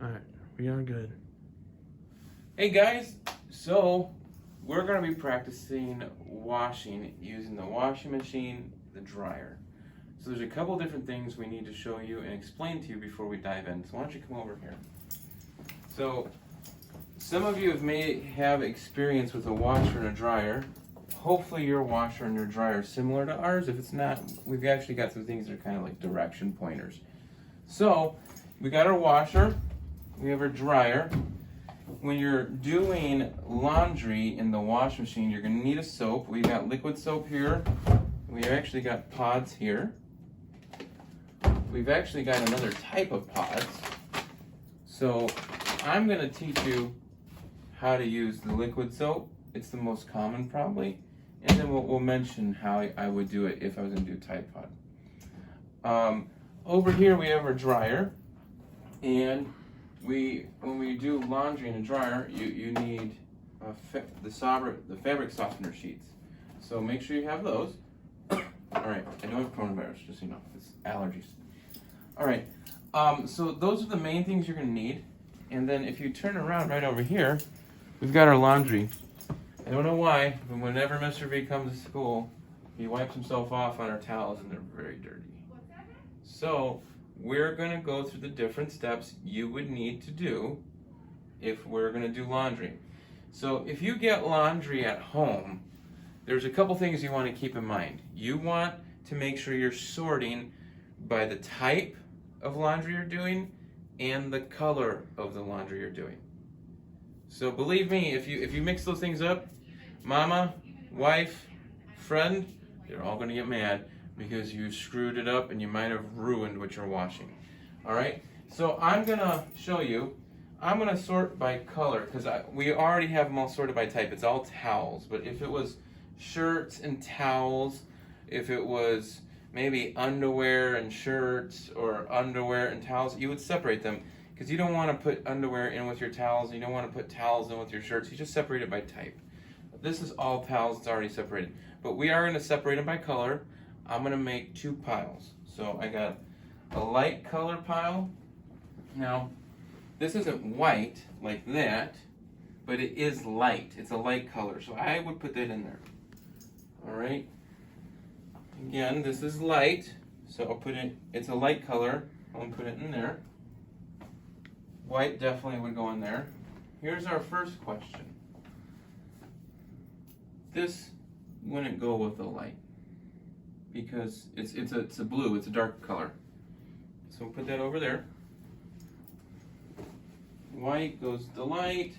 Alright, we are good. Hey guys, so we're going to be practicing washing using the washing machine, the dryer. So there's a couple different things we need to show you and explain to you before we dive in. So why don't you come over here. So some of you may have experience with a washer and a dryer. Hopefully your washer and your dryer are similar to ours. If it's not, we've actually got some things that are kind of like direction pointers. So we got our washer, we have our dryer. When you're doing laundry in the wash machine, you're going to need a soap. We've got liquid soap here. We've actually got pods here. We've actually got another type of pods. So I'm going to teach you how to use the liquid soap. It's the most common probably. And then we'll mention how I would do it if I was going to do Tide Pod. Over here we have our dryer. And when we do laundry in a dryer, you need the fabric softener sheets. So make sure you have those. All right, I don't have coronavirus, just so you know, it's allergies. All right, so those are the main things you're gonna need. And then if you turn around right over here, we've got our laundry. I don't know why, but whenever Mr. V comes to school, he wipes himself off on our towels and they're very dirty. So we're going to go through the different steps you would need to do if we're going to do laundry. So if you get laundry at home, there's a couple things you want to keep in mind. You want to make sure you're sorting by the type of laundry you're doing and the color of the laundry you're doing. So believe me, if you mix those things up, mama, wife, friend, they're all going to get mad because you screwed it up and you might have ruined what you're washing. All right, so I'm gonna show you. I'm gonna sort by color because we already have them all sorted by type. It's all towels, but if it was shirts and towels, if it was maybe underwear and shirts or underwear and towels, you would separate them because you don't want to put underwear in with your towels. You don't want to put towels in with your shirts. You just separate it by type. This is all towels. It's already separated, but we are going to separate them by color. I'm going to make two piles. So I got a light color pile. Now, this isn't white like that, but it is light. It's a light color. So I would put that in there. All right. Again, this is light. So I'll put it, it's a light color. I'll put it in there. White definitely would go in there. Here's our first question. This wouldn't go with the light, because it's a blue, it's a dark color. So we'll put that over there. White goes to light.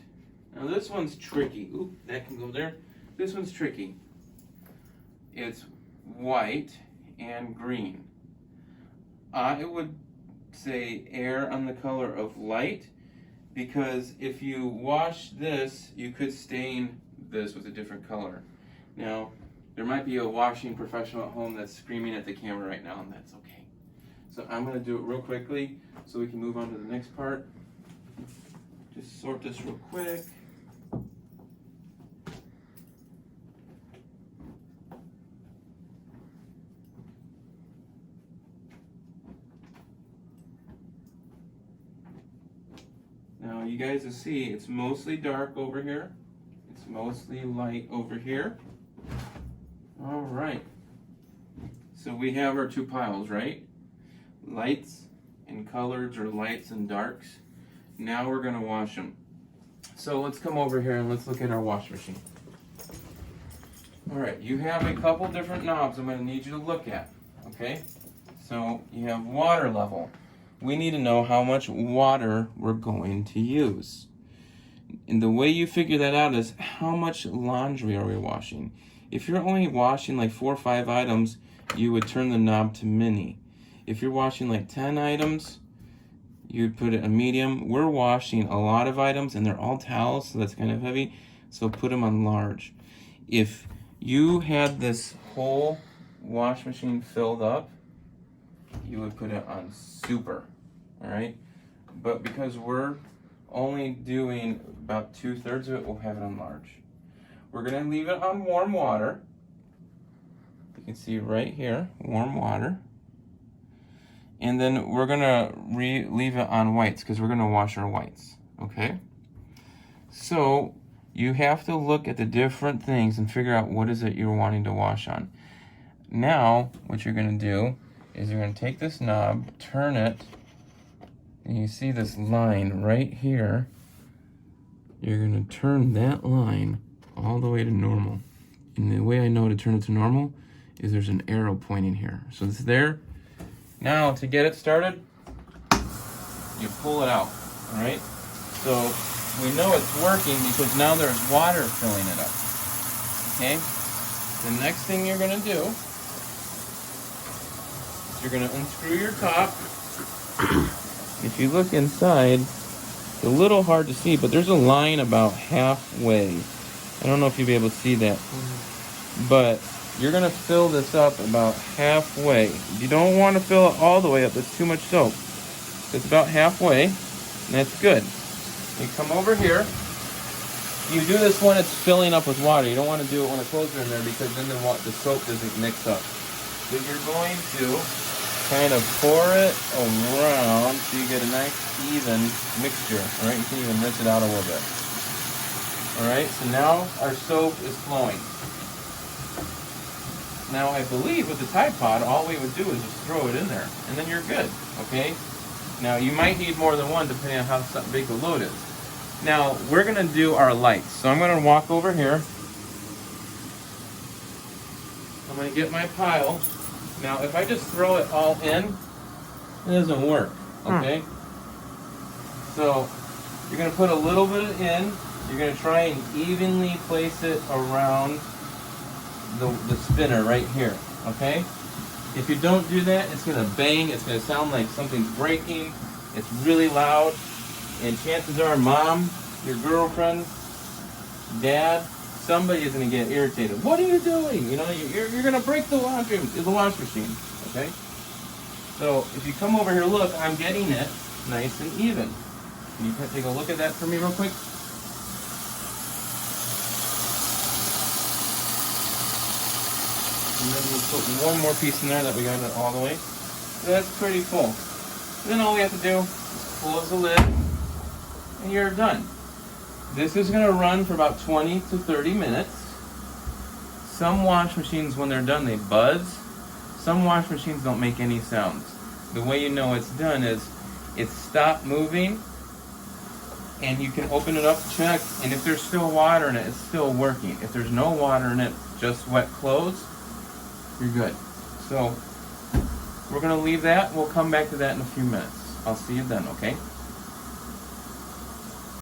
Now this one's tricky. Oop, that can go there. This one's tricky. It's white and green. I would say err on the color of light, because if you wash this, you could stain this with a different color. Now, there might be a washing professional at home that's screaming at the camera right now, and that's okay. So I'm going to do it real quickly so we can move on to the next part. Just sort this real quick. Now you guys will see it's mostly dark over here. It's mostly light over here. All right, so we have our two piles, right? Lights and colors, or lights and darks. Now we're gonna wash them. So let's come over here and let's look at our wash machine. All right, you have a couple different knobs I'm gonna need you to look at, okay? So you have water level. We need to know how much water we're going to use. And the way you figure that out is how much laundry are we washing? If you're only washing like 4 or 5 items, you would turn the knob to mini. If you're washing like 10 items, you'd put it a medium. We're washing a lot of items and they're all towels, so that's kind of heavy. So put them on large. If you had this whole wash machine filled up, you would put it on super, all right? But because we're only doing about 2/3 of it, we'll have it on large. We're gonna leave it on warm water. You can see right here, warm water. and then we're gonna leave it on whites because we're gonna wash our whites, okay? So you have to look at the different things and figure out what is it you're wanting to wash on. Now, what you're gonna do is you're gonna take this knob, turn it, and you see this line right here. You're gonna turn that line all the way to normal. And the way I know to turn it to normal is there's an arrow pointing here. So it's there. Now to get it started, you pull it out, all right? So we know it's working because now there's water filling it up, okay? The next thing you're gonna do is you're gonna unscrew your top. If you look inside, it's a little hard to see, but there's a line about halfway. I don't know if you'll be able to see that, but you're gonna fill this up about halfway. You don't want to fill it all the way up, that's too much soap. It's about halfway, and that's good. You come over here. You do this when it's filling up with water. You don't want to do it when the clothes are in there because then the soap doesn't mix up. But you're going to kind of pour it around so you get a nice even mixture. All right, you can even rinse it out a little bit. All right, so now our soap is flowing. Now I believe with the Tide Pod, all we would do is just throw it in there, and then you're good, okay? Now you might need more than one depending on how big the load is. Now we're gonna do our lights. So I'm gonna walk over here. I'm gonna get my pile. Now if I just throw it all in, it doesn't work, okay? So you're gonna put a little bit in. You're going to try and evenly place it around the spinner right here, okay? If you don't do that, it's going to bang. It's going to sound like something's breaking. It's really loud. And chances are, Mom, your girlfriend, Dad, somebody is going to get irritated. What are you doing? You know, you're going to break the wash machine, okay? So if you come over here, look, I'm getting it nice and even. Can you take a look at that for me real quick? And then we'll put one more piece in there that we got it all the way. So that's pretty full. Then all we have to do is close the lid and you're done. This is going to run for about 20 to 30 minutes. Some wash machines, when they're done, they buzz. Some wash machines don't make any sounds. The way you know it's done is it's stopped moving and you can open it up, check, and if there's still water in it, it's still working. If there's no water in it, just wet clothes, you're good. So we're going to leave that. We'll come back to that in a few minutes. I'll see you then, okay?